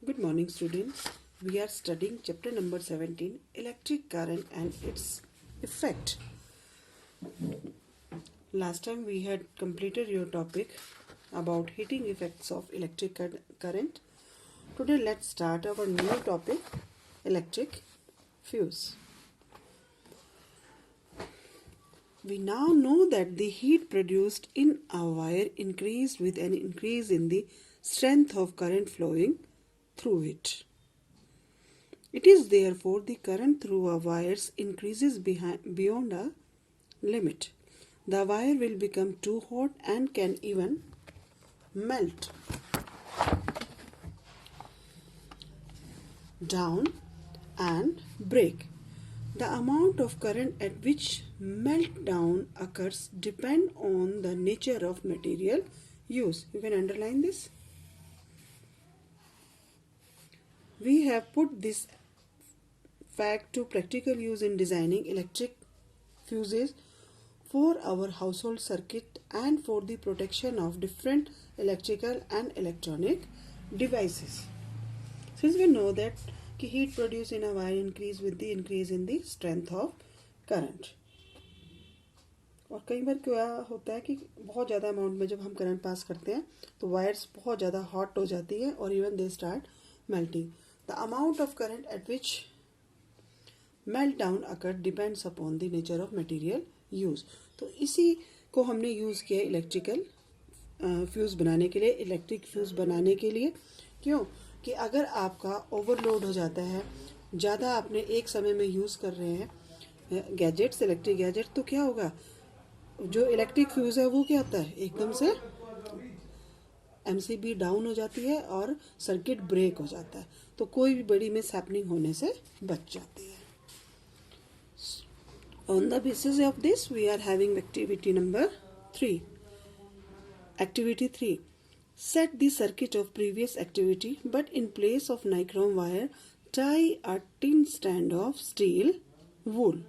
Good morning, students. We are studying chapter number 17, electric current and its effect. Last time we had completed your topic about heating effects of electric current. Today let's start our new topic, electric fuse. We now know that the heat produced in a wire increased with an increase in the strength of current flowing through it. It is therefore the current through a wires increases beyond a limit. The wire will become too hot and can even melt down and break. The amount of current at which meltdown occurs depend on the nature of material used. You can underline this. We have put this fact to practical use in designing electric fuses for our household circuit and for the protection of different electrical and electronic devices. Since we know that heat produced in a wire increase with the increase in the strength of current. और कई बार क्या होता है कि बहुत ज़्यादा amount में जब हम करंट पास करते हैं तो वायर्स बहुत ज़्यादा हॉट हो जाती है और even they start melting. The amount of current eight which meltdown occurred depends upon the nature of material use. तो इसी को हमने यूज़ किया इलेक्ट्रिकल फ्यूज़ बनाने के लिए, इलेक्ट्रिक फ्यूज़ बनाने के लिए. क्यों कि अगर आपका ओवरलोड हो जाता है, ज़्यादा आपने एक समय में यूज़ कर रहे हैं गैजेट्स, इलेक्ट्रिक गैजेट, तो क्या होगा, जो इलेक्ट्रिक फ्यूज़ है वो क्या होता है, एकदम से एमसीबी डाउन हो जाती है और सर्किट ब्रेक हो जाता है, तो कोई भी बड़ी मिस हैपनिंग होने से बच जाती है. On the basis of this, we are having activity number 3. Activity 3. Set the circuit of previous activity, but in place of nichrome wire, tie a thin strand of steel wool.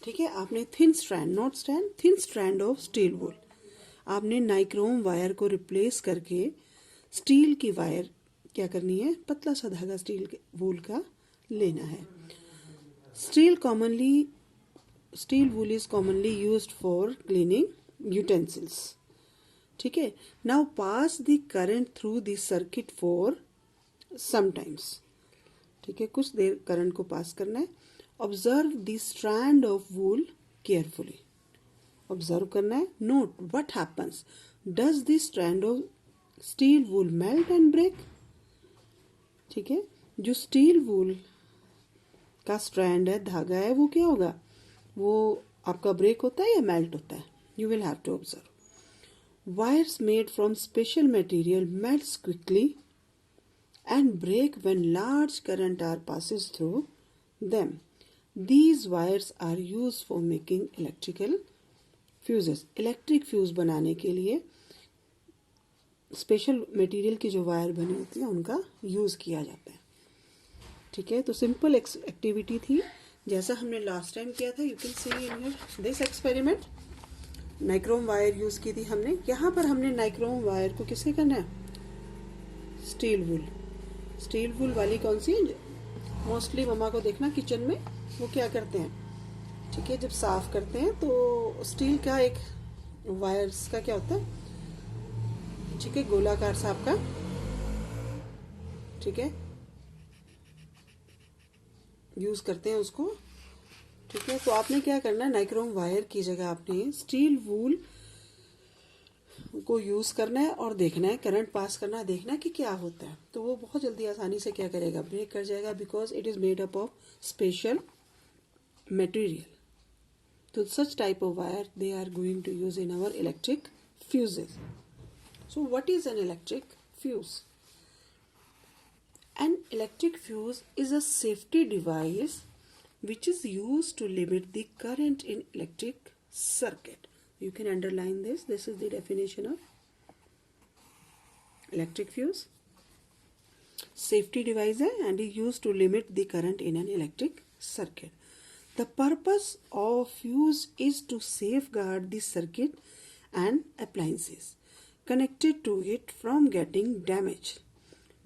ठीक है, आपने thin strand, not strand, thin strand of steel wool. आपने nichrome wire को replace करके steel की wire क्या करनी है, पतला सा धागा स्टील वूल का लेना है. Steel wool is commonly used for cleaning utensils. ठीक है. Now pass the current through the circuit for some times. ठीक है, कुछ देर करंट को पास करना है. Observe the strand of wool carefully. Observe करना है. Note what happens. Does the strand of steel wool melt and break? ठीक है, जो स्टील वूल का स्ट्रैंड है, धागा है, वो क्या होगा, वो आपका ब्रेक होता है या मेल्ट होता है. You will have to observe. Wires made from special material melts quickly and break when large current are passes through them. These wires are used for making electrical fuses. Electric fuse बनाने के लिए special material की जो wire बनी होती है उनका use किया जाता है. ठीक है, तो सिंपल एक्टिविटी थी जैसा हमने लास्ट टाइम किया था. You can C in your this experiment. Nichrome wire use की थी हमने. यहाँ पर हमने नाइक्रोम वायर को किससे करना है, स्टील वूल. स्टील वूल वाली कौन सी, मोस्टली मम्मा को देखना किचन में वो क्या करते हैं. ठीक है, जब साफ करते हैं तो स्टील का एक वायर्स का क्या होता है, ठीक है, गोलाकार सा आपका, ठीक है, यूज करते हैं उसको. ठीक है, तो आपने क्या करना है, नाइक्रोम वायर की जगह आपने स्टील वूल को यूज करना है और देखना है, करंट पास करना है, देखना है कि क्या होता है. तो वो बहुत जल्दी आसानी से क्या करेगा, ब्रेक कर जाएगा, because it is made up of special material. तो such type of wire they are going to use in our electric fuses. So what is an electric fuse? An electric fuse is a safety device which is used to limit the current in electric circuit. You can underline this. This is the definition of electric fuse. Safety device है and is used to limit the current in an electric circuit. The purpose of fuse is to safeguard the circuit and appliances connected to it from getting damaged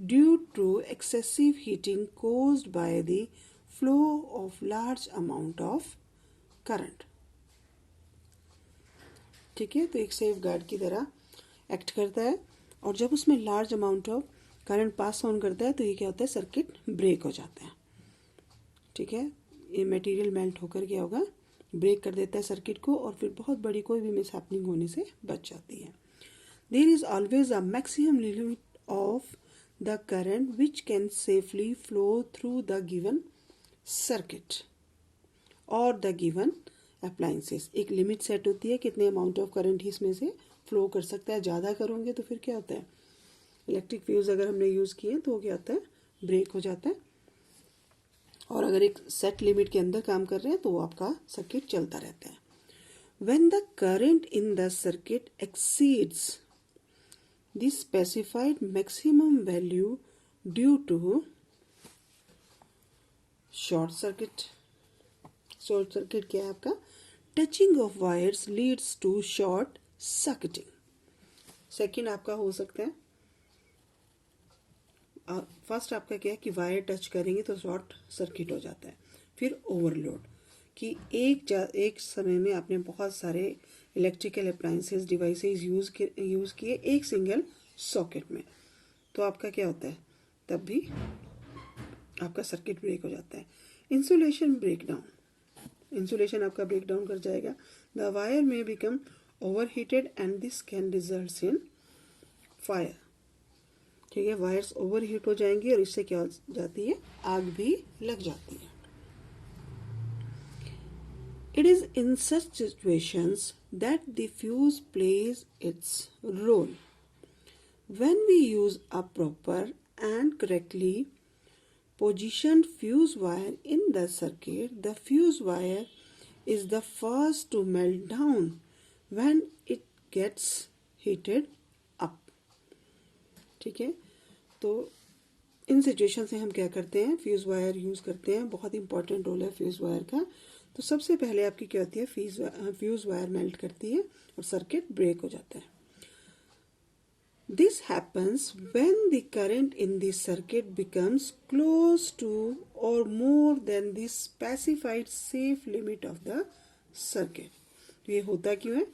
due to excessive heating caused by the flow of large amount of current. ठीक है, तो एक safe guard की तरह act करता है, और जब उसमें large amount of current pass on करता है तो ये क्या होता है, सर्किट ब्रेक हो जाता है. ठीक है, ये मटेरियल मेल्ट होकर क्या होगा, ब्रेक कर देता है सर्किट को, और फिर बहुत बड़ी कोई भी मिस हैपनिंग होने से बच जाती है. There is always a maximum limit of the current which can safely flow through the given circuit और द गिवन अप्लायंसेस. एक लिमिट सेट होती है कितने अमाउंट ऑफ करंट ही इसमें से फ्लो कर सकता है. ज़्यादा करोगे तो फिर क्या होता है, इलेक्ट्रिक फ्यूज अगर हमने यूज़ किए तो क्या होता है, ब्रेक हो जाता है. और अगर एक सेट लिमिट के अंदर काम कर रहे हैं तो वो आपका सर्किट चलता रहता है. When the current in the circuit exceeds the specified maximum value due to short circuit. Short circuit क्या है आपका, touching of wires leads to short circuiting. Second आपका हो सकता है, फर्स्ट आपका क्या है कि वायर टच करेंगे तो शॉर्ट सर्किट हो जाता है. फिर ओवरलोड, कि एक समय में आपने बहुत सारे इलेक्ट्रिकल अप्लायंसेस डिवाइसेस यूज़ किए एक सिंगल सॉकेट में, तो आपका क्या होता है, तब भी आपका सर्किट ब्रेक हो जाता है. इंसुलेशन ब्रेकडाउन, इंसुलेशन आपका ब्रेकडाउन कर जाएगा. द वायर में become overheated and this can result in fire. ठीक है, वायर्स ओवरहीट हो जाएंगी और इससे क्या हो जाती है, आग भी लग जाती है. It is in such situations that the fuse plays its role. When we use a proper and correctly positioned fuse wire in the circuit, the fuse wire is the first to melt down when it gets heated up. ठीक है, तो इन situation से हम क्या करते हैं, fuse wire use करते हैं. बहुत इंपॉर्टेंट रोल है फ्यूज वायर का. तो सबसे पहले आपकी क्या होती है, फ्यूज वायर मेल्ट करती है और सर्किट ब्रेक हो जाता है. This happens when the current in the circuit becomes close to or more than the specified safe limit of the circuit. तो ये होता क्यों है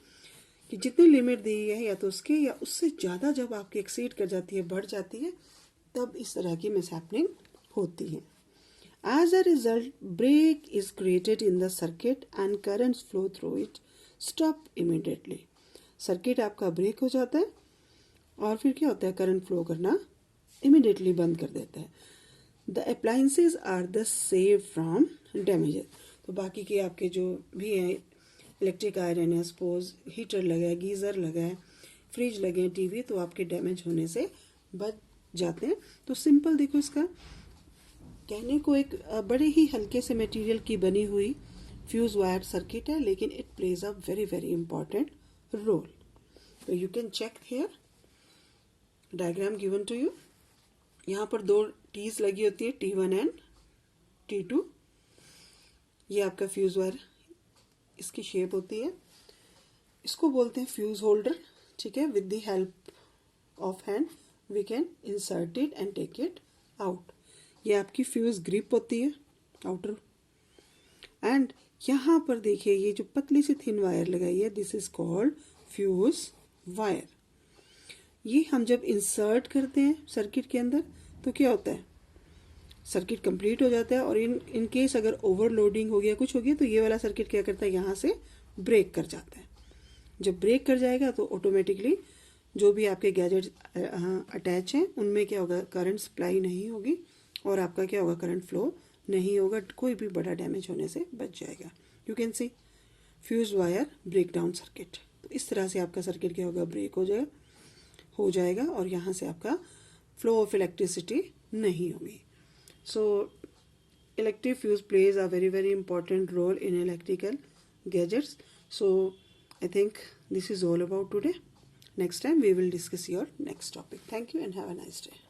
कि जितनी लिमिट दी है या तो उसके या उससे ज़्यादा जब आपकी एक्सीड कर जाती है, बढ़ जाती है, तब इस तरह की मिसहैपनिंग होती है. As a result, break is created in the circuit and currents flow through it stop immediately. Circuit आपका ब्रेक हो जाता है और फिर क्या होता है, करंट फ्लो करना इमिडिएटली बंद कर देता है. The appliances are the save from damages. तो बाकी के आपके जो भी हैं, इलेक्ट्रिक आयरन है, सपोज हीटर लगा है, गीज़र लगा है, फ्रिज लगे हैं, टीवी, तो आपके डैमेज होने से बच जाते हैं. तो सिंपल देखो, इसका कहने को एक बड़े ही हल्के से मटेरियल की बनी हुई फ्यूज वायर सर्किट है, लेकिन it plays a very very important role. तो you can check here diagram given to you. यहाँ पर दो टीज लगी होती है, T1 एंड T2. ये आपका फ्यूज वायर, इसकी शेप होती है, इसको बोलते हैं फ्यूज होल्डर. ठीक है, with the help of hand we can insert it and take it out. ये आपकी फ्यूज ग्रिप होती है, आउटर. एंड यहाँ पर देखिए ये जो पतली सी थिन वायर लगाई है, this is called fuse wire. ये हम जब इंसर्ट करते हैं सर्किट के अंदर तो क्या होता है, सर्किट कंप्लीट हो जाता है. और इन केस अगर ओवरलोडिंग हो गया, कुछ हो गया, तो ये वाला सर्किट क्या करता है, यहाँ से ब्रेक कर जाता है. जब ब्रेक कर जाएगा तो ऑटोमेटिकली जो भी आपके गैजेट अटैच हैं उनमें क्या होगा, करंट सप्लाई नहीं होगी और आपका क्या होगा, करंट फ्लो नहीं होगा, कोई भी बड़ा डैमेज होने से बच जाएगा. You can see fuse wire break down circuit. तो इस तरह से आपका सर्किट क्या होगा, ब्रेक हो जाएगा और यहाँ से आपका फ्लो ऑफ इलेक्ट्रिसिटी नहीं होगी. So electric fuse plays a very very important role in electrical gadgets. So I think this is all about today. Next time we will discuss your next topic. Thank you and have a nice day.